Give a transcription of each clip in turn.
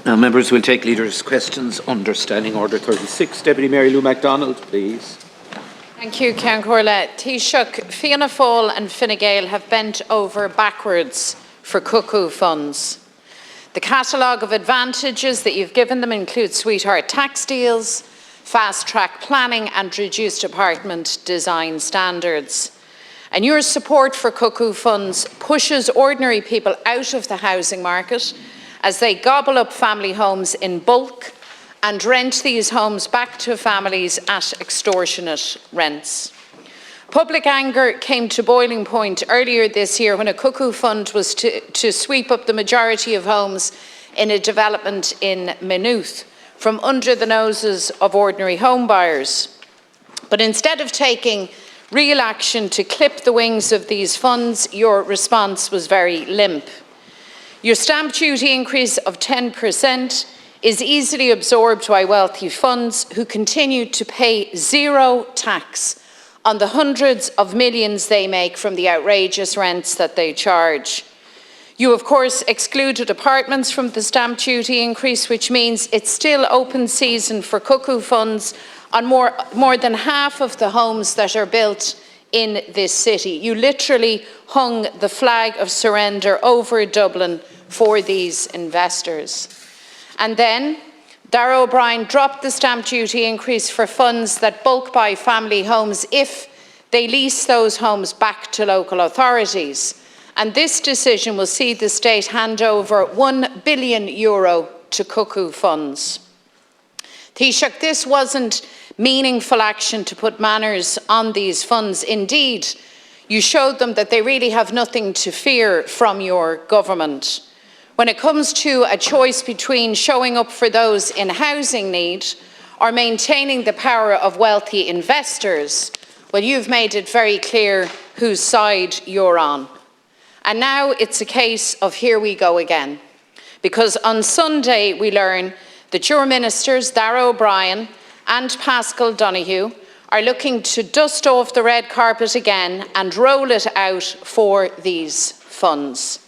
Now, members will take leaders' questions under Standing Order 36. Deputy MaryLou McDonald, please. Thank you, Ceann Comhairle. Taoiseach, Fianna Fáil and Fine Gael have bent over backwards for cuckoo funds. The catalogue of advantages that you've given them includes sweetheart tax deals, fast-track planning and reduced apartment design standards. And your support for cuckoo funds pushes ordinary people out of the housing market as they gobble up family homes in bulk and rent these homes back to families at extortionate rents. Public anger came to boiling point earlier this year when a cuckoo fund was to sweep up the majority of homes in a development in Maynooth from under the noses of ordinary home buyers. But instead of taking real action to clip the wings of these funds, your response was very limp. Your stamp duty increase of 10% is easily absorbed by wealthy funds who continue to pay zero tax on the hundreds of millions they make from the outrageous rents that they charge. You, of course, excluded apartments from the stamp duty increase, which means it's still open season for cuckoo funds on more than half of the homes that are built in this city. You literally hung the flag of surrender over Dublin for these investors. And then Darragh O'Brien dropped the stamp duty increase for funds that bulk buy family homes if they lease those homes back to local authorities. And this decision will see the state hand over €1 billion to cuckoo funds. Taoiseach, this wasn't meaningful action to put manners on these funds. Indeed, you showed them that they really have nothing to fear from your government. When it comes to a choice between showing up for those in housing need or maintaining the power of wealthy investors, well, you've made it very clear whose side you're on. And now it's a case of here we go again. Because on Sunday we learn that your ministers, Darragh O'Brien and Paschal Donoghue, are looking to dust off the red carpet again and roll it out for these funds.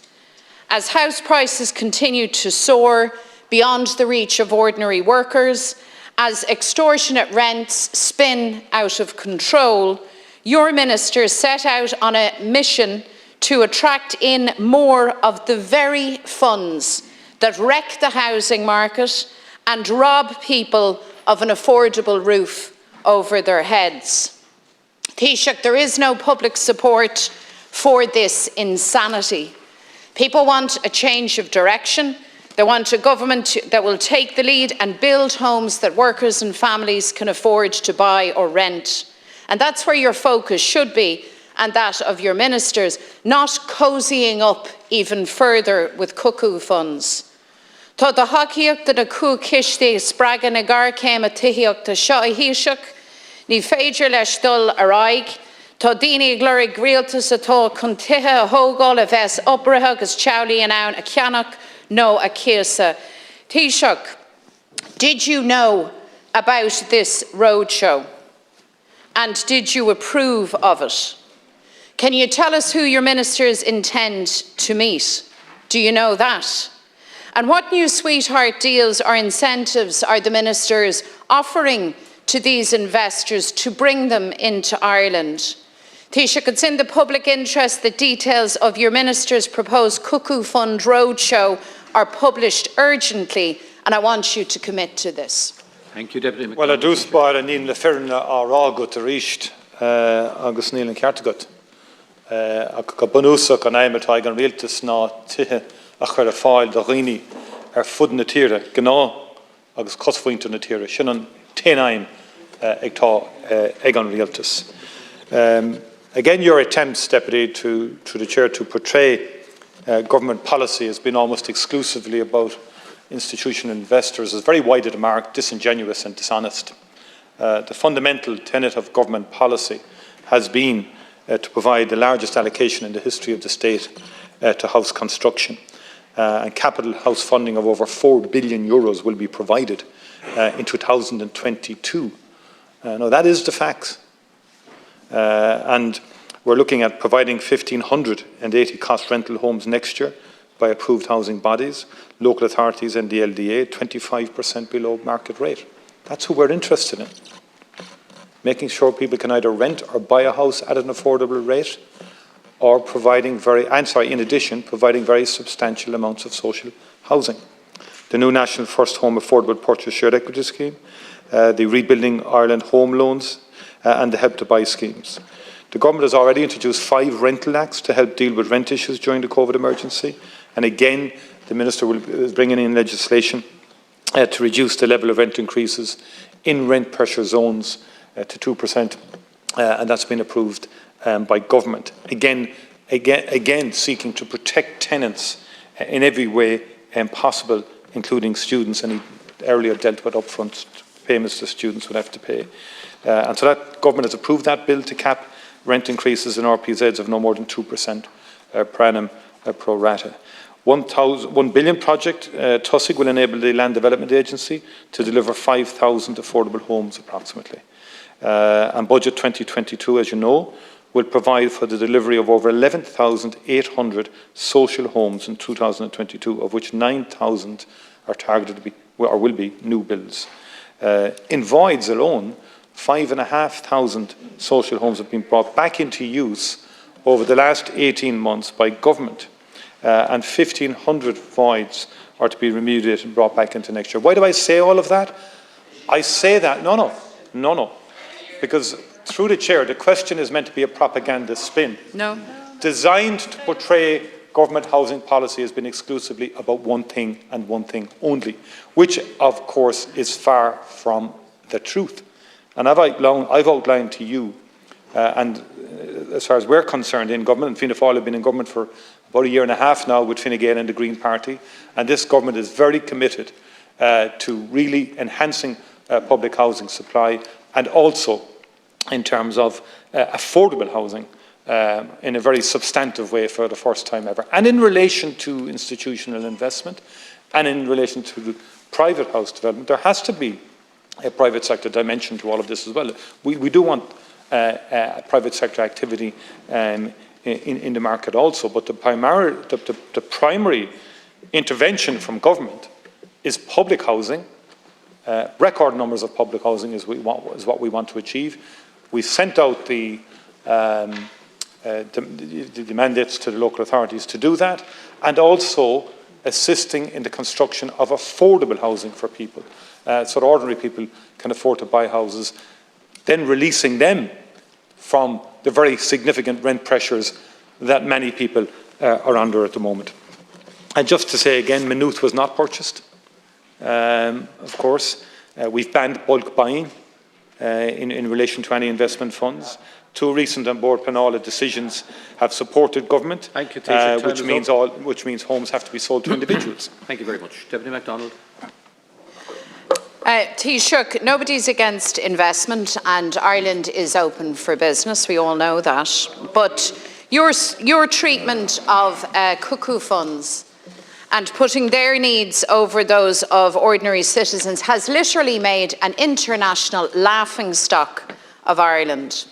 As house prices continue to soar beyond the reach of ordinary workers, as extortionate rents spin out of control, your ministers set out on a mission to attract in more of the very funds that wreck the housing market and rob people of an affordable roof over their heads. Taoiseach, there is no public support for this insanity. People want a change of direction. They want a government that will take the lead and build homes that workers and families can afford to buy or rent. And that's where your focus should be, and that of your ministers, not cozying up even further with cuckoo funds. Tá do hacaíocht na cú ciste spraga na gar céim a tuíocht a seo a híiseach, ní féidir leis dul a raig, tá daoine glóraigh rialtas atá chun tithe a thógáil a bheits oibrithe agus teaghlaí in ann a ceannach nó a cíosa. Taoiseach, did you know about this roadshow? And did you approve of it? Can you tell us who your ministers intend to meet? Do you know that? And what new sweetheart deals or incentives are the ministers offering to these investors to bring them into Ireland? Taoiseach, it's in the public interest that details of your minister's proposed Cuckoo Fund roadshow are published urgently, and I want you to commit to this. Thank you, Deputy McDonald. Well, I do spot a níl le fearna árá go a ríist agus níl an ceartagat. A go bunúsach an aimimetáid an rialtas ná tithe a chur a fáil do dhaoine fud na tíre gná agus cosfuointe na tíre sin an téanaim ag tá ag an rialtas. Again, your attempts, Deputy, through the Chair, to portray government policy has been almost exclusively about institutional investors is very wide of the mark, disingenuous and dishonest. The fundamental tenet of government policy has been to provide the largest allocation in the history of the state to house construction. And capital house funding of over €4 billion will be provided in 2022. Now, that is the facts. And we're looking at providing 1,580 cost rental homes next year, by approved housing bodies, local authorities and the LDA, 25% below market rate. That's who we're interested in. Making sure people can either rent or buy a house at an affordable rate, or in addition, providing very substantial amounts of social housing. The new National First Home Affordable Purchase Shared Equity Scheme, the Rebuilding Ireland Home Loans, and the Help to Buy schemes. The government has already introduced 5 rental acts to help deal with rent issues during the COVID emergency. And again, the Minister is bringing in legislation to reduce the level of rent increases in rent pressure zones to 2%, and that's been approved by government. Again, seeking to protect tenants in every way possible, including students, and he earlier dealt with upfront payments the students would have to pay. And so that government has approved that bill to cap rent increases in RPZs of no more than 2% per annum pro rata. 1 billion project, Taoiseach, will enable the Land Development Agency to deliver 5,000 affordable homes approximately. And Budget 2022, as you know, will provide for the delivery of over 11,800 social homes in 2022, of which 9,000 are targeted to be, or will be, new builds. In voids alone, 5,500 social homes have been brought back into use over the last 18 months by government, and 1,500 voids are to be remediated and brought back into next year. Why do I say all of that? I say that, no, because through the chair, the question is meant to be a propaganda spin. No. Designed to portray government housing policy has been exclusively about one thing and one thing only, which of course is far from the truth. And I've outlined to you, and as far as we're concerned in government, and Fianna Fáil have been in government for about a year and a half now with Fine Gael and the Green Party, and this government is very committed to really enhancing public housing supply, and also in terms of affordable housing in a very substantive way for the first time ever. And in relation to institutional investment and in relation to the private house development, there has to be a private sector dimension to all of this as well. We do want private sector activity in the market also, but the primary intervention from government is public housing. Record numbers of public housing is what we want to achieve. We sent out the mandates to the local authorities to do that, and also assisting in the construction of affordable housing for people, so that ordinary people can afford to buy houses, then releasing them from the very significant rent pressures that many people are under at the moment. And just to say again, Maynooth was not purchased. Of course, we've banned bulk buying in relation to any investment funds. 2 recent on board Penala decisions have supported government, Thank you, Taoiseach. which means homes have to be sold to individuals. Thank you very much. Deputy McDonald. Taoiseach, nobody's against investment and Ireland is open for business, we all know that. But your treatment of cuckoo funds and putting their needs over those of ordinary citizens has literally made an international laughingstock of Ireland.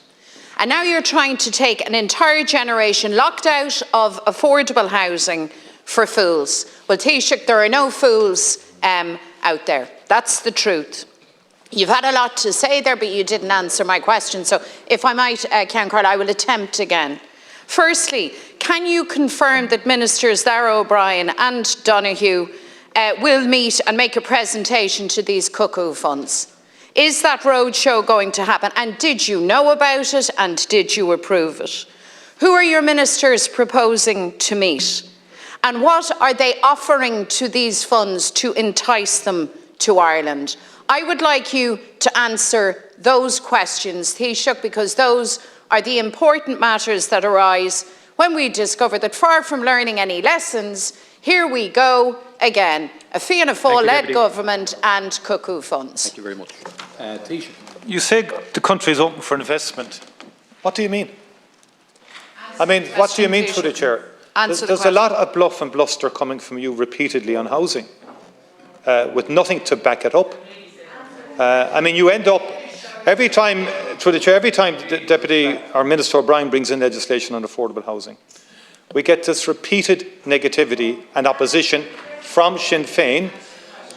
And now you're trying to take an entire generation locked out of affordable housing for fools. Well, Taoiseach, there are no fools out there. That's the truth. You've had a lot to say there, but you didn't answer my question. So if I might, Ceann Comhairle, I will attempt again. Firstly, can you confirm that Ministers Darragh O'Brien and Donoghue will meet and make a presentation to these cuckoo funds? Is that roadshow going to happen? And did you know about it and did you approve it? Who are your ministers proposing to meet? And what are they offering to these funds to entice them to Ireland? I would like you to answer those questions, Taoiseach, because those are the important matters that arise when we discover that far from learning any lessons, here we go again, a Fianna Fáil-led government and cuckoo funds. Thank you very much. Taoiseach. You say the country is open for investment. What do you mean? I mean, what do you mean, through the chair? There's a lot of bluff and bluster coming from you repeatedly on housing, with nothing to back it up. I mean, you end up every time, through the chair, every time the Deputy or Minister O'Brien brings in legislation on affordable housing, we get this repeated negativity and opposition from Sinn Féin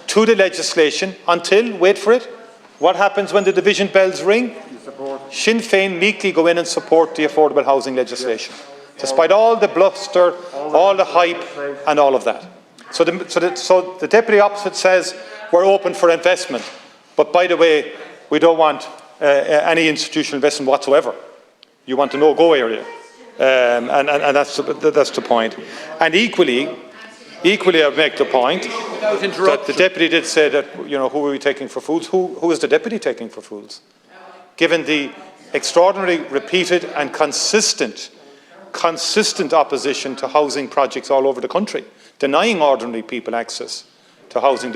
to the legislation until, wait for it, what happens when the division bells ring? Sinn Féin meekly go in and support the affordable housing legislation, despite all the bluster, all the hype and all of that. So the Deputy Opposite says we're open for investment, but by the way, we don't want any institutional investment whatsoever. You want a no-go area, and that's the point. And equally, I make the point that the Deputy did say that, who are we taking for fools? Who is the Deputy taking for fools? Given the extraordinary, repeated and consistent opposition to housing projects all over the country, denying ordinary people access to housing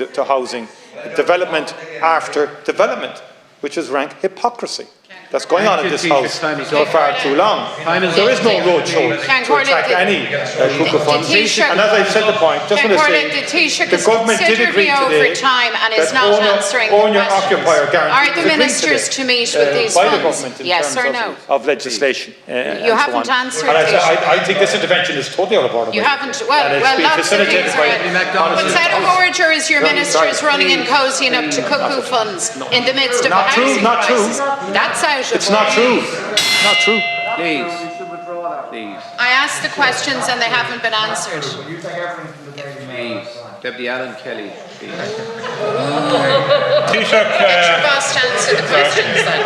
development after development, which is rank hypocrisy. That's going on in this House for far too long. There is no roadshow to attract any cuckoo funds. And as I said the point, just want to say, the government did agree today that own your occupier guarantee. Are the ministers to meet with these by the funds? government in Yes or terms no? of legislation. You haven't answered. And I think this intervention is totally out of order. You haven't. Well, lots of things are. What's out of order is your ministers running and cozying up to cuckoo funds in the midst of a housing crisis. That's out. It's not true. Not true. Please. I asked the questions and they haven't been answered. Please. Deputy Alan Kelly, please. Taoiseach, Get your boss to answer the questions then.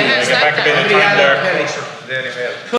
How's that going? back a bit of time there.